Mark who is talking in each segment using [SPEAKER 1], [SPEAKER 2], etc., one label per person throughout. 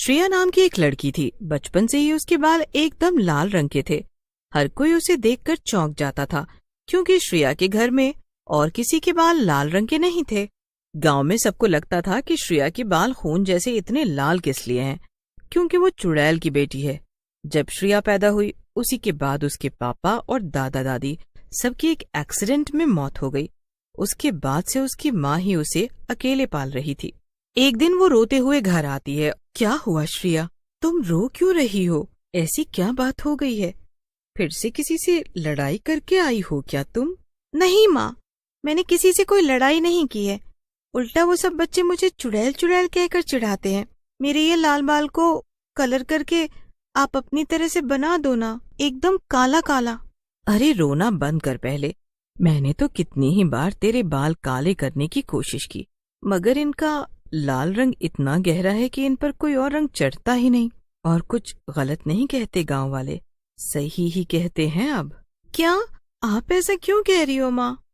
[SPEAKER 1] श्रेया नाम की एक लड़की थी। बचपन से ही उसके बाल एकदम लाल रंग के थे। हर कोई उसे देखकर चौंक जाता था, क्योंकि श्रेया के घर में और किसी के बाल लाल रंग के नहीं थे। गांव में सबको लगता था कि श्रेया के बाल खून जैसे इतने लाल किस लिए हैं, क्योंकि वो चुड़ैल की बेटी है। जब श्रेया पैदा हुई, उसी के बाद उसके पापा और दादा दादी सबकी एक एक्सीडेंट में मौत हो गई। उसके बाद से उसकी माँ ही उसे अकेले पाल रही थी। एक दिन वो रोते हुए घर आती है। क्या हुआ श्रेया, तुम रो क्यों रही हो? ऐसी क्या बात हो गई है? फिर से किसी से लड़ाई करके आई हो क्या तुम?
[SPEAKER 2] नहीं माँ, मैंने किसी से कोई लड़ाई नहीं की है। उल्टा वो सब बच्चे मुझे चुड़ैल चुड़ैल कहकर चिढ़ाते हैं। मेरे ये लाल बाल को कलर करके आप अपनी तरह से बना दो ना, एकदम काला काला।
[SPEAKER 1] अरे रोना बंद कर पहले। मैंने तो कितनी ही बार तेरे बाल काले करने की कोशिश की, मगर इनका लाल रंग इतना गहरा है कि इन पर कोई और रंग चढ़ता ही नहीं। और कुछ गलत नहीं कहते गांव वाले, सही ही कहते हैं। अब
[SPEAKER 2] क्या आप ऐसा क्यों कह रही हो माँ?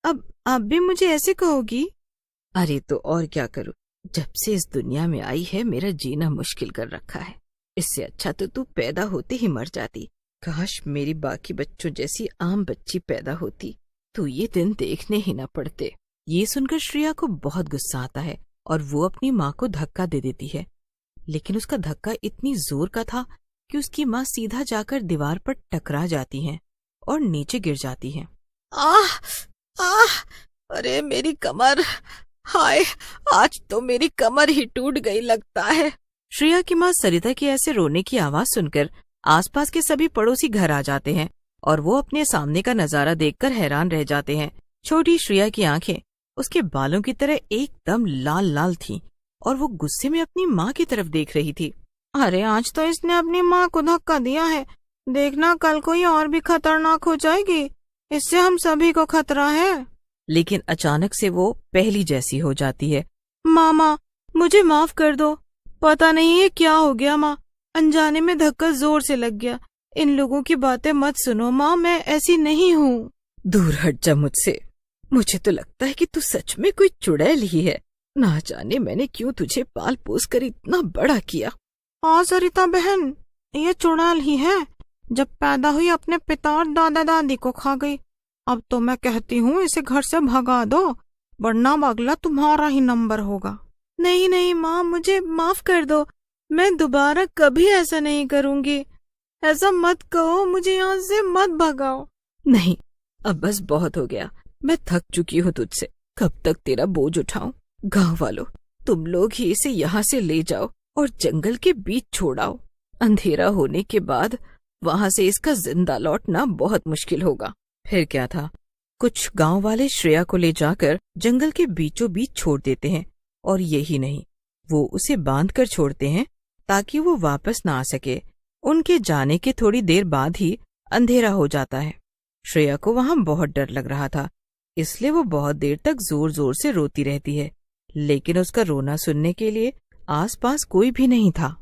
[SPEAKER 2] अब आप भी मुझे ऐसे कहोगी?
[SPEAKER 1] अरे तो और क्या करूं, जब से इस दुनिया में आई है मेरा जीना मुश्किल कर रखा है। इससे अच्छा तो तू पैदा होते ही मर जाती। काश मेरी बाकी बच्चों जैसी आम बच्ची पैदा होती, तो ये दिन देखने ही न पड़ते। ये सुनकर श्रेया को बहुत गुस्सा आता है और वो अपनी माँ को धक्का दे देती है। लेकिन उसका धक्का इतनी जोर का था कि उसकी माँ सीधा जाकर दीवार पर टकरा जाती है और नीचे गिर जाती है।
[SPEAKER 2] आह आह, अरे मेरी कमर, हाय आज तो मेरी कमर ही टूट गई लगता है।
[SPEAKER 1] श्रेया की माँ सरिता की ऐसे रोने की आवाज सुनकर आसपास के सभी पड़ोसी घर आ जाते हैं और वो अपने सामने का नजारा देखकर हैरान रह जाते हैं। छोटी श्रेया की आंखें उसके बालों की तरह एकदम लाल लाल थीं और वो गुस्से में अपनी माँ की तरफ देख रही थी।
[SPEAKER 2] अरे आज तो इसने अपनी माँ को धक्का दिया है, देखना कल को ये और भी खतरनाक हो जाएगी। इससे हम सभी को खतरा है।
[SPEAKER 1] लेकिन अचानक से वो पहली जैसी हो जाती है।
[SPEAKER 2] मामा मुझे माफ कर दो, पता नहीं ये क्या हो गया माँ, अनजाने में धक्का जोर से लग गया। इन लोगों की बातें मत सुनो माँ, मैं ऐसी नहीं हूँ।
[SPEAKER 1] दूर हट जा मुझसे। मुझे तो लगता है कि तू सच में कोई चुड़ैल ही है। ना जाने मैंने क्यों तुझे पाल पोस कर इतना बड़ा किया।
[SPEAKER 2] हाँ सरिता बहन, ये चुड़ैल ही है। जब पैदा हुई अपने पिता और दादा दादी को खा गई। अब तो मैं कहती हूँ इसे घर से भगा दो, वरना अगला तुम्हारा ही नंबर होगा। नहीं नहीं माँ, मुझे माफ कर दो, मैं दोबारा कभी ऐसा नहीं करूँगी। ऐसा मत कहो, मुझे यहाँ से मत भगाओ।
[SPEAKER 1] नहीं, अब बस बहुत हो गया। मैं थक चुकी हूँ तुझसे। कब तक तेरा बोझ उठाऊं? गांव वालों, तुम लोग ही इसे यहाँ से ले जाओ और जंगल के बीच छोड़ाओ। अंधेरा होने के बाद वहाँ से इसका जिंदा लौटना बहुत मुश्किल होगा। फिर क्या था, कुछ गांव वाले श्रेया को ले जाकर जंगल के बीचों बीच छोड़ देते हैं और यही नहीं, वो उसे बांध कर छोड़ते हैं ताकि वो वापस ना आ सके। उनके जाने के थोड़ी देर बाद ही अंधेरा हो जाता है। श्रेया को वहाँ बहुत डर लग रहा था, इसलिए वो बहुत देर तक जोर जोर से रोती रहती है। लेकिन उसका रोना सुनने के लिए आसपास कोई भी नहीं था।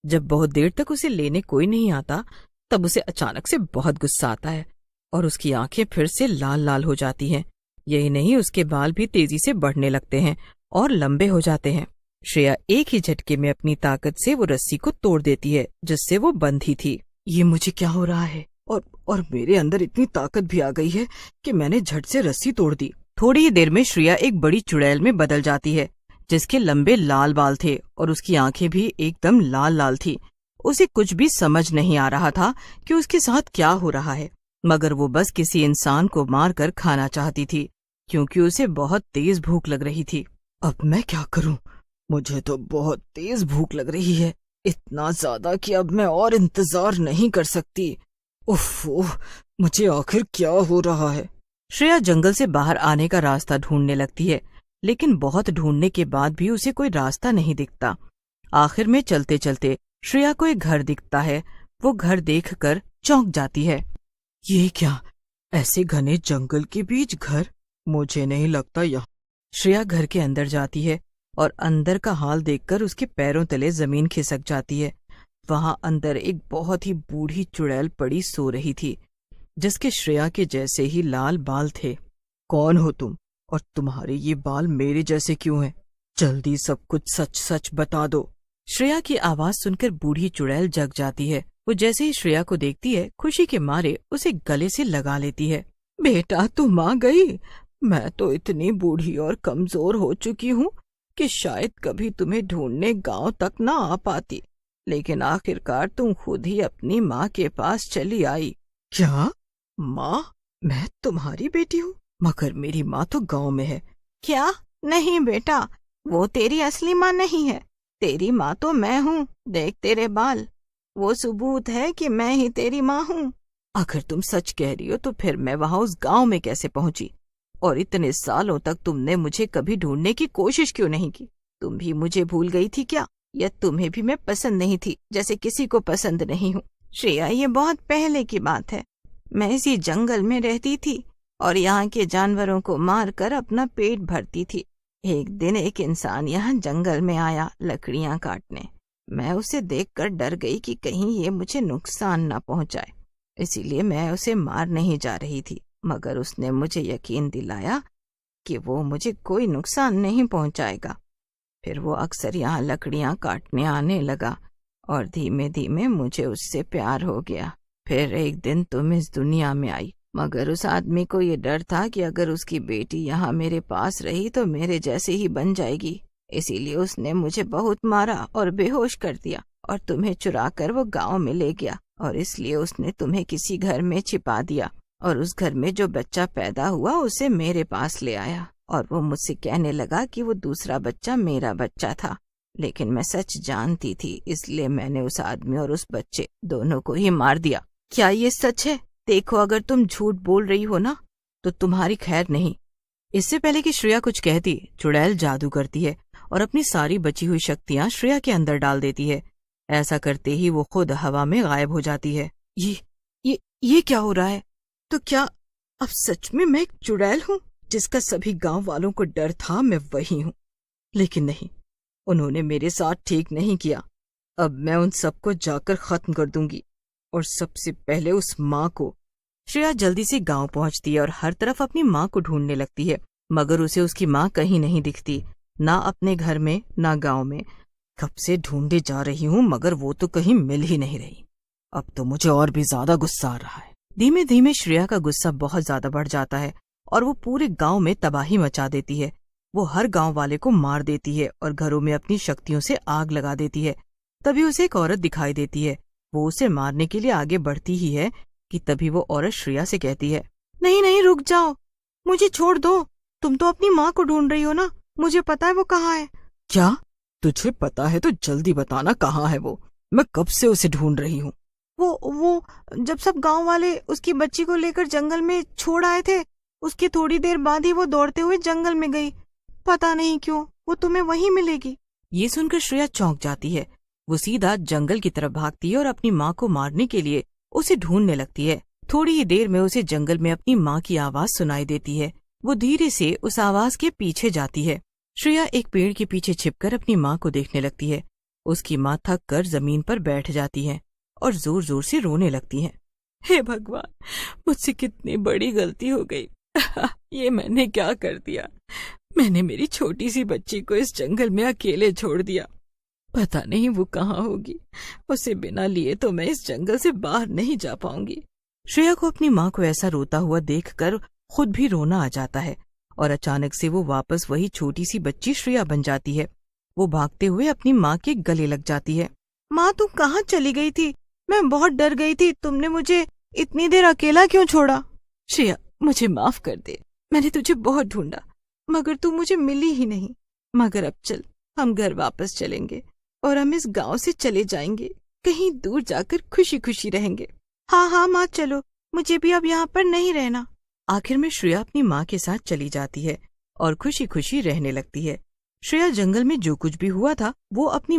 [SPEAKER 1] जब बहुत देर तक उसे लेने कोई नहीं आता, तब उसे अचानक से बहुत गुस्सा आता है और उसकी आंखें फिर से लाल लाल हो जाती हैं। यही नहीं, उसके बाल भी तेजी से बढ़ने लगते हैं और लंबे हो जाते हैं। श्रेया एक ही झटके में अपनी ताकत से वो रस्सी को तोड़ देती है जिससे वो बंधी थी। ये मुझे क्या हो रहा है? और मेरे अंदर इतनी ताकत भी आ गई है कि मैंने झट से रस्सी तोड़ दी। थोड़ी ही देर में श्रेया एक बड़ी चुड़ैल में बदल जाती है जिसके लंबे लाल बाल थे और उसकी आंखें भी एकदम लाल लाल थी। उसे कुछ भी समझ नहीं आ रहा था कि उसके साथ क्या हो रहा है, मगर वो बस किसी इंसान को मारकर खाना चाहती थी, क्योंकि उसे बहुत तेज भूख लग रही थी। अब मैं क्या करूं? मुझे तो बहुत तेज भूख लग रही है, इतना ज्यादा कि अब मैं और इंतजार नहीं कर सकती। उफ, मुझे आखिर क्या हो रहा है? श्रेया जंगल से बाहर आने का रास्ता ढूंढने लगती है, लेकिन बहुत ढूंढने के बाद भी उसे कोई रास्ता नहीं दिखता। आखिर में चलते चलते श्रेया को एक घर दिखता है। वो घर देखकर चौंक जाती है। ये क्या, ऐसे घने जंगल के बीच घर? मुझे नहीं लगता यहाँ। श्रेया घर के अंदर जाती है और अंदर का हाल देखकर उसके पैरों तले जमीन खिसक जाती है। वहां अंदर एक बहुत ही बूढ़ी चुड़ैल पड़ी सो रही थी, जिसके श्रेया के जैसे ही लाल बाल थे। कौन हो तुम और तुम्हारे ये बाल मेरे जैसे क्यों हैं? जल्दी सब कुछ सच सच बता दो। श्रेया की आवाज सुनकर बूढ़ी चुड़ैल जग जाती है। वो जैसे ही श्रेया को देखती है, खुशी के मारे उसे गले से लगा लेती है। बेटा, तुम आ गई। मैं तो इतनी बूढ़ी और कमजोर हो चुकी हूँ कि शायद कभी तुम्हें ढूंढने गांव तक न आ पाती, लेकिन आखिरकार तुम खुद ही अपनी माँ के पास चली आई। क्या? माँ? मैं तुम्हारी बेटी हूँ? मगर मेरी माँ तो गांव में है।
[SPEAKER 2] क्या? नहीं बेटा, वो तेरी असली माँ नहीं है। तेरी माँ तो मैं हूँ। देख तेरे बाल, वो सबूत है कि मैं ही तेरी माँ हूँ।
[SPEAKER 1] अगर तुम सच कह रही हो तो फिर मैं वहाँ उस गांव में कैसे पहुंची? और इतने सालों तक तुमने मुझे कभी ढूंढने की कोशिश क्यों नहीं की? तुम भी मुझे भूल गई थी क्या? या तुम्हें भी मैं पसंद नहीं थी, जैसे किसी को पसंद नहीं हूँ?
[SPEAKER 2] श्रेया, ये बहुत पहले की बात है। मैं इसी जंगल में रहती थी और यहाँ के जानवरों को मार कर अपना पेट भरती थी। एक दिन एक इंसान यहाँ जंगल में आया लकड़ियाँ काटने। मैं उसे देखकर डर गई कि कहीं ये मुझे नुकसान न पहुँचाए, इसीलिए मैं उसे मार नहीं जा रही थी। मगर उसने मुझे यकीन दिलाया कि वो मुझे कोई नुकसान नहीं पहुँचाएगा। फिर वो अक्सर यहाँ लकड़ियाँ काटने आने लगा और धीमे धीमे मुझे उससे प्यार हो गया। फिर एक दिन तुम इस दुनिया में आई, मगर उस आदमी को ये डर था कि अगर उसकी बेटी यहाँ मेरे पास रही तो मेरे जैसे ही बन जाएगी, इसीलिए उसने मुझे बहुत मारा और बेहोश कर दिया और तुम्हें चुरा कर वो गाँव में ले गया। और इसलिए उसने तुम्हें किसी घर में छिपा दिया और उस घर में जो बच्चा पैदा हुआ उसे मेरे पास ले आया और वो मुझसे कहने लगा कि वो दूसरा बच्चा मेरा बच्चा था। लेकिन मैं सच जानती थी, इसलिए मैंने उस आदमी और उस बच्चे दोनों को ही मार दिया।
[SPEAKER 1] क्या ये सच है? देखो, अगर तुम झूठ बोल रही हो ना तो तुम्हारी खैर नहीं। इससे पहले कि श्रेया कुछ कहती, चुड़ैल जादू करती है और अपनी सारी बची हुई शक्तियां श्रेया के अंदर डाल देती है। ऐसा करते ही वो खुद हवा में गायब हो जाती है। ये क्या हो रहा है? तो क्या अब सच में मैं एक चुड़ैल हूँ? जिसका सभी गांव वालों को डर था, मैं वही हूँ। लेकिन नहीं, उन्होंने मेरे साथ ठीक नहीं किया। अब मैं उन सबको जाकर खत्म कर दूंगी, और सबसे पहले उस माँ को। श्रेया जल्दी से गांव पहुंचती है और हर तरफ अपनी माँ को ढूंढने लगती है, मगर उसे उसकी माँ कहीं नहीं दिखती, ना अपने घर में ना गांव में। कब से ढूंढे जा रही हूँ मगर वो तो कहीं मिल ही नहीं रही। अब तो मुझे और भी ज्यादा गुस्सा आ रहा है। धीमे धीमे श्रेया का गुस्सा बहुत ज्यादा बढ़ जाता है और वो पूरे गांव में तबाही मचा देती है। वो हर गांव वाले को मार देती है और घरों में अपनी शक्तियों से आग लगा देती है। तभी उसे एक औरत दिखाई देती है। वो उसे मारने के लिए आगे बढ़ती ही है कि तभी वो औरत श्रेया से कहती है,
[SPEAKER 2] नहीं नहीं, रुक जाओ, मुझे छोड़ दो। तुम तो अपनी माँ को ढूंढ रही हो ना, मुझे पता है वो कहाँ है।
[SPEAKER 1] क्या? तुझे पता है तो जल्दी बताना, कहाँ है वो? मैं कब से उसे ढूंढ रही हूँ।
[SPEAKER 2] वो जब सब गांव वाले उसकी बच्ची को लेकर जंगल में छोड़ आए थे, उसके थोड़ी देर बाद ही वो दौड़ते हुए जंगल में गई। पता नहीं क्यों वो तुम्हें वहीं मिलेगी।
[SPEAKER 1] ये सुनकर श्रेया चौंक जाती है। वो सीधा जंगल की तरफ भागती है और अपनी माँ को मारने के लिए उसे ढूंढने लगती है। थोड़ी ही देर में उसे जंगल में अपनी माँ की आवाज सुनाई देती है। वो धीरे से उस आवाज के पीछे जाती है। श्रेया एक पेड़ के पीछे छिपकर अपनी माँ को देखने लगती है। उसकी माँ थक कर जमीन पर बैठ जाती है और जोर जोर से रोने लगती है। हे भगवान, मुझसे कितनी बड़ी गलती हो गई। ये मैंने क्या कर दिया? मैंने मेरी छोटी सी बच्ची को इस जंगल में अकेले छोड़ दिया। पता नहीं वो कहाँ होगी। उसे बिना लिए तो मैं इस जंगल से बाहर नहीं जा पाऊंगी। श्रेया को अपनी माँ को ऐसा रोता हुआ देखकर खुद भी रोना आ जाता है और अचानक से वो वापस वही छोटी सी बच्ची श्रेया बन जाती है। वो भागते हुए अपनी माँ के गले लग जाती है।
[SPEAKER 2] माँ, तुम कहाँ चली गई थी? मैं बहुत डर गई थी। तुमने मुझे इतनी देर अकेला क्यों छोड़ा?
[SPEAKER 1] श्रेया, मुझे माफ कर दे। मैंने तुझे बहुत ढूंढा
[SPEAKER 2] मगर तू मुझे मिली ही नहीं।
[SPEAKER 1] मगर अब चल, हम घर वापस चलेंगे और हम इस गांव से चले जाएंगे। कहीं दूर जाकर खुशी खुशी रहेंगे।
[SPEAKER 2] हाँ हाँ माँ, चलो, मुझे भी अब यहाँ पर नहीं रहना।
[SPEAKER 1] आखिर में श्रेया अपनी माँ के साथ चली जाती है और खुशी खुशी रहने लगती है। श्रेया जंगल में जो कुछ भी हुआ था वो अपनी